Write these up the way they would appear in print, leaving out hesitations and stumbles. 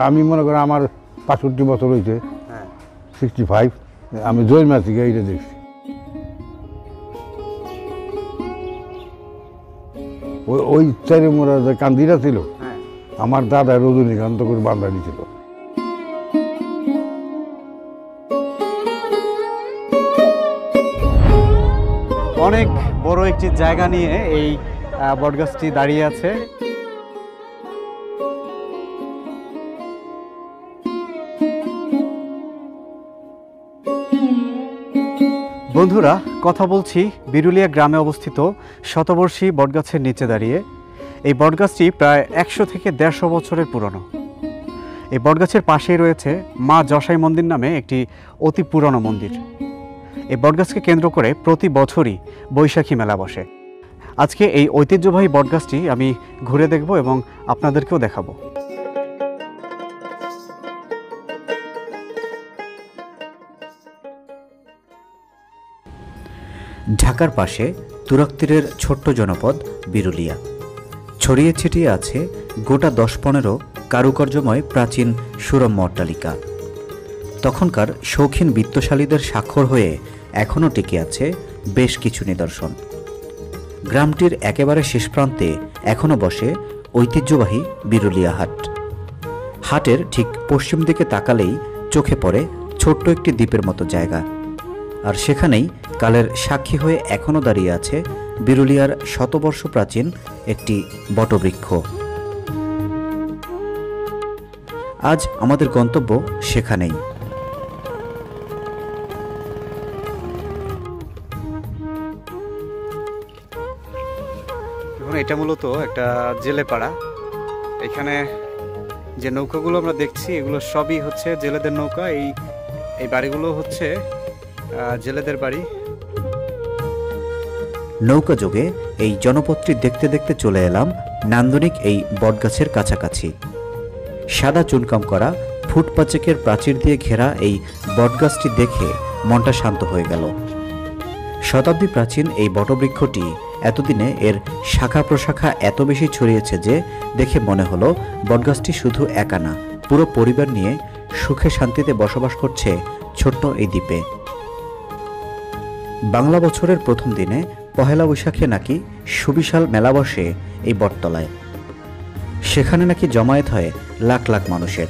আমি মনে করি আমার 65 বছর হয়েছে, 65। আমি জন্ম থেকে এইটা দেখছি। ওই চারি মোড়া যে কান্দিরা ছিল, আমার দাদা রজনীকান্ত করে বান্ধা দিয়েছিল। অনেক বড় একটি জায়গা নিয়ে এই বটগাছটি দাঁড়িয়ে আছে। বন্ধুরা, কথা বলছি বিরুলিয়া গ্রামে অবস্থিত শতবর্ষী বটগাছের নিচে দাঁড়িয়ে। এই বটগাছটি প্রায় 100 থেকে 150 বছরের পুরনো। এই বটগাছের পাশেই রয়েছে মা যশাই মন্দির নামে একটি অতি পুরনো মন্দির। এই বটগাছকে কেন্দ্র করে প্রতি বছরই বৈশাখী মেলা বসে। আজকে এই ঐতিহ্যবাহী বটগাছটি আমি ঘুরে দেখব এবং আপনাদেরকেও দেখাবো। ঢাকার পাশে তুরাগ তীরের ছোট্ট জনপদ বিরুলিয়া। ছড়িয়ে ছিটিয়ে আছে গোটা 10-15 কারুকার্যময় প্রাচীন সুরম্য অট্টালিকা। তখনকার শৌখিন বিত্তশালীদের স্বাক্ষর হয়ে এখনও টিকে আছে বেশ কিছু নিদর্শন। গ্রামটির একেবারে শেষ প্রান্তে এখনও বসে ঐতিহ্যবাহী বিরুলিয়া হাট। হাটের ঠিক পশ্চিম দিকে তাকালেই চোখে পড়ে ছোট্ট একটি দ্বীপের মতো জায়গা, আর সেখানেই কালের সাক্ষী হয়ে এখনও দাঁড়িয়ে আছে বিরুলিয়ার শতবর্ষ প্রাচীন একটি বটবৃক্ষ। আজ আমাদের গন্তব্য সেখানেই। এটা মূলত একটা জেলে পাড়া। এখানে যে নৌকাগুলো আমরা দেখছি এগুলো সবই হচ্ছে জেলেদের নৌকা। এই বাড়িগুলো হচ্ছে জেলেদের বাড়ি। নৌকা যোগে এই জনপদটি দেখতে দেখতে চলে এলাম নান্দনিক এই বটগাছের কাছাকাছি। সাদা চুনকাম করা ফুট 5 প্রাচীর দিয়ে ঘেরা এই বটগাছটি দেখে মনটা শান্ত হয়ে গেল। শতাব্দী প্রাচীন এই বটবৃক্ষটি এতদিনে এর শাখা প্রশাখা এত বেশি ছড়িয়েছে যে দেখে মনে হলো বটগাছটি শুধু একা না, পুরো পরিবার নিয়ে সুখে শান্তিতে বসবাস করছে ছোট্ট এই দ্বীপে। বাংলা বছরের প্রথম দিনে পহেলা বৈশাখে নাকি সুবিশাল মেলা বসে এই বটতলায়। সেখানে নাকি জমায়েত হয় লাখ লাখ মানুষের।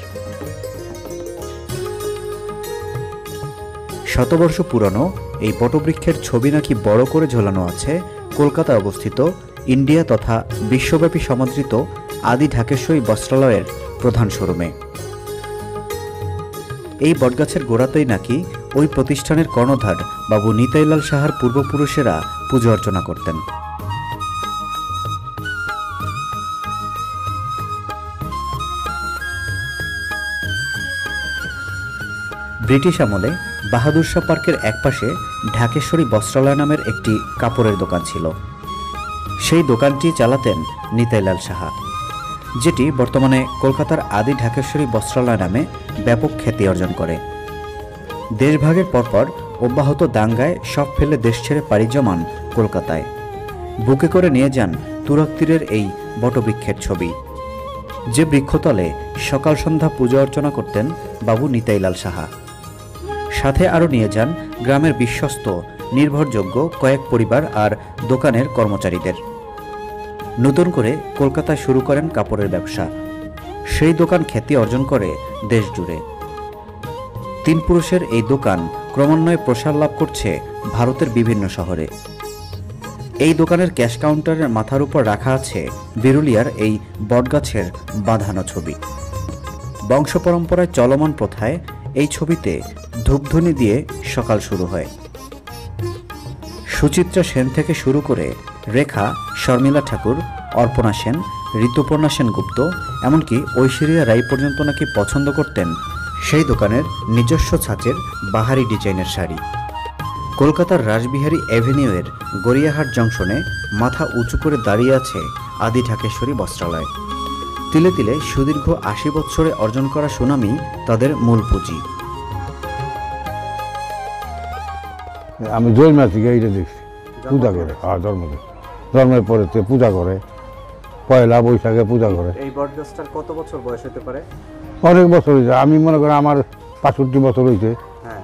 শতবর্ষ পুরনো এই বটবৃক্ষের ছবি নাকি বড় করে ঝোলানো আছে কলকাতায় অবস্থিত ইন্ডিয়া তথা বিশ্বব্যাপী সমাদৃত আদি ঢাকেশ্বরী বস্ত্রালয়ের প্রধান শোরুমে। এই বটগাছের গোড়াতেই নাকি ওই প্রতিষ্ঠানের কর্ণধার বাবু নিতাইলাল সাহার পূর্বপুরুষেরা পুজো অর্চনা করতেন। ব্রিটিশ আমলে বাহাদুর শাহ পার্কের একপাশে ঢাকেশ্বরী বস্ত্রালয় নামের একটি কাপড়ের দোকান ছিল। সেই দোকানটি চালাতেন নিতাইলাল সাহা, যেটি বর্তমানে কলকাতার আদি ঢাকেশ্বরী বস্ত্রালয় নামে ব্যাপক খ্যাতি অর্জন করে। দেশভাগের পরপর অব্যাহত দাঙ্গায় সব ফেলে দেশ ছেড়ে পাড়ি জমান কলকাতায়। বুকে করে নিয়ে যান তুরাগ তীরের এই বটবৃক্ষের ছবি, যে বৃক্ষতলে সকাল সন্ধ্যা পূজা অর্চনা করতেন বাবু নিতাইলাল সাহা। সাথে আরও নিয়ে যান গ্রামের বিশ্বস্ত নির্ভরযোগ্য কয়েক পরিবার আর দোকানের কর্মচারীদের। নতুন করে কলকাতায় শুরু করেন কাপড়ের ব্যবসা। সেই দোকান খ্যাতি অর্জন করে দেশ জুড়ে। 3 পুরুষের এই দোকান ক্রমান্বয়ে প্রসার লাভ করছে ভারতের বিভিন্ন শহরে। এই দোকানের ক্যাশ কাউন্টারের মাথার উপর রাখা আছে বিরুলিয়ার এই বটগাছের বাঁধানো ছবি। বংশ পরম্পরায় চলমান প্রথায় এই ছবিতে ধূপধুনি দিয়ে সকাল শুরু হয়। সুচিত্রা সেন থেকে শুরু করে রেখা, শর্মিলা ঠাকুর, অর্পণা সেন, ঋতুপর্ণা সেনগুপ্ত, এমনকি ঐশ্বরিয়া রায় পর্যন্ত নাকি পছন্দ করতেন সেই দোকানের নিজস্ব ছাঁচের বাহারি ডিজাইনের শাড়ি। কলকাতার রাসবিহারী অ্যাভিনিউয়ের গড়িয়াহাট জংশনে মাথা উঁচু করে দাঁড়িয়ে আছে আদি ঢাকেশ্বরী বস্ত্রালয়। তিলে তিলে সুদীর্ঘ 80 বছরে অর্জন করা সুনামই তাদের মূল পুঁজি। আমি জন্ম থেকে এইটা দেখছি, পূজা করে। হ্যাঁ, জন্মের পরে পূজা করে, পয়লা বৈশাখে পূজা করে। এই বটগাছটার কত বছর বয়স হতে পারে? অনেক বছর হয়েছে, আমি মনে করি আমার 65 বছর হয়েছে, হ্যাঁ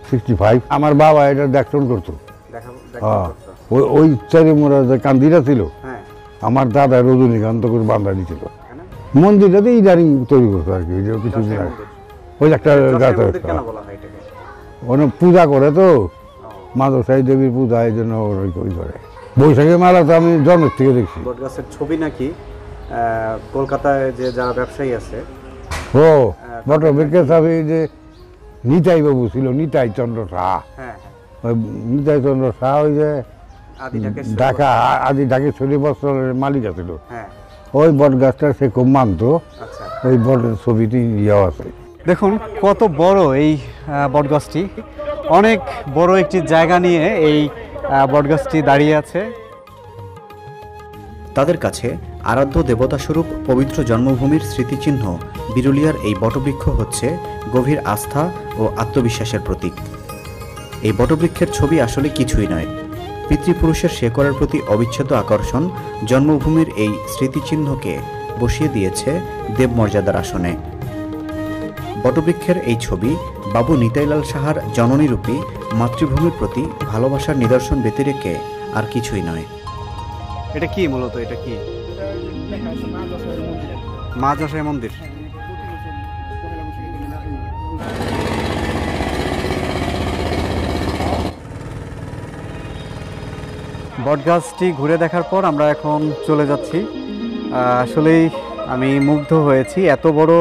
65। আমার বাবা এটা দেখশন করতো। দেখা হ্যাঁ, ওই চারি মোড়া যে কান্দিরা ছিল, হ্যাঁ আমার দাদা রজনীকান্ত করে বান্ধা দিয়েছিল। মন্দিরটাতে ইদারিং তৈরি করতো আর কি, কিছুদিন আগে। ওই একটা গাছ আছে, কেন বলা হয় এটাকে? ওখানে পূজা করে তো, মাদসাই দেবীর পূজা, এই জন্য ওই করে। বৈশাখী মেলা তো আমি জন্মের থেকে দেখছি। বটগাছের ছবি নাকি কলকাতায় যে যারা ব্যবসায়ী আছে, ও বটবৃক্ষের ছবি যে নিতাই বাবু ছিল, নিতাই চন্দ্র শাহ। হ্যাঁ ওই নিতাই চন্দ্র শাহ ওই যে ঢাকা ঢাকেশ্বরী বস্ত্রের মালিক আছিল, হ্যাঁ ওই বট গাছটা সে খুব মানতো। আচ্ছা, ওই বটের ছবিটি ইয়েও আছে। দেখুন কত বড় এই বটগাছটি, অনেক বড় একটি জায়গা নিয়ে এই বটগাছটি দাঁড়িয়ে আছে। তাদের কাছে আরাধ্য দেবতাস্বরূপ পবিত্র জন্মভূমির স্মৃতিচিহ্ন বিরুলিয়ার এই বটবৃক্ষ হচ্ছে গভীর আস্থা ও আত্মবিশ্বাসের প্রতীক। এই বটবৃক্ষের ছবি আসলে কিছুই নয়, পিতৃপুরুষের শেকড়ের প্রতি অবিচ্ছেদ্য আকর্ষণ জন্মভূমির এই স্মৃতিচিহ্নকে বসিয়ে দিয়েছে দেবমর্যাদার আসনে। বটবৃক্ষের এই ছবি বাবু নিতাইলাল সাহার জননীরূপী মাতৃভূমির প্রতি ভালোবাসার নিদর্শন ব্যতিরেকে আর কিছুই নয়। এটা কি মূলত, এটা কি? মা যশোরী মন্দির। বটগাছটি ঘুরে দেখার পর আমরা এখন চলে যাচ্ছি। আসলেই আমি মুগ্ধ হয়েছি, এত বড়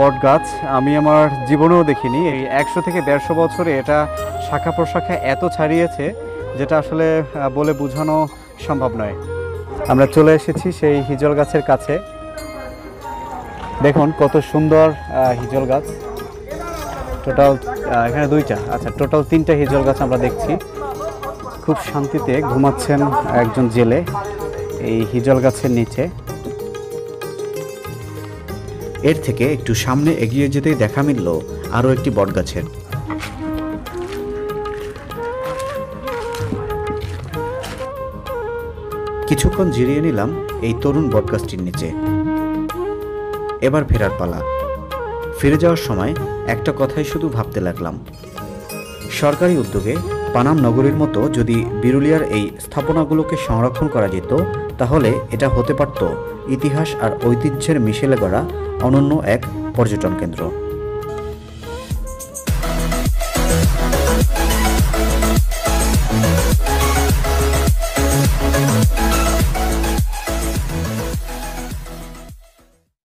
বটগাছ আমি আমার জীবনেও দেখিনি। এই 100 থেকে 150 বছরে এটা শাখা প্রশাখা এত ছাড়িয়েছে, যেটা আসলে বলে বোঝানো সম্ভব নয়। আমরা চলে এসেছি সেই হিজল গাছের কাছে। দেখুন কত সুন্দর হিজল গাছ, টোটাল এখানে 2টা, আচ্ছা টোটাল 3টা হিজল গাছ আমরা দেখছি। খুব শান্তিতে ঘুমাচ্ছেন একজন জেলে এই হিজল গাছের নিচে। এর থেকে একটু সামনে এগিয়ে যেতেই দেখা মিলল আরও একটি বটগাছের। কিছুক্ষণ জিরিয়ে নিলাম এই তরুণ বটগাছটির নিচে। এবার ফেরার পালা। ফিরে যাওয়ার সময় একটা কথাই শুধু ভাবতে লাগলাম, সরকারি উদ্যোগে পানাম নগরীর মতো যদি বিরুলিয়ার এই স্থাপনাগুলোকে সংরক্ষণ করা যেত, তাহলে এটা হতে পারত ইতিহাস আর ঐতিহ্যের মিশেলে গড়া অনন্য এক পর্যটন কেন্দ্র।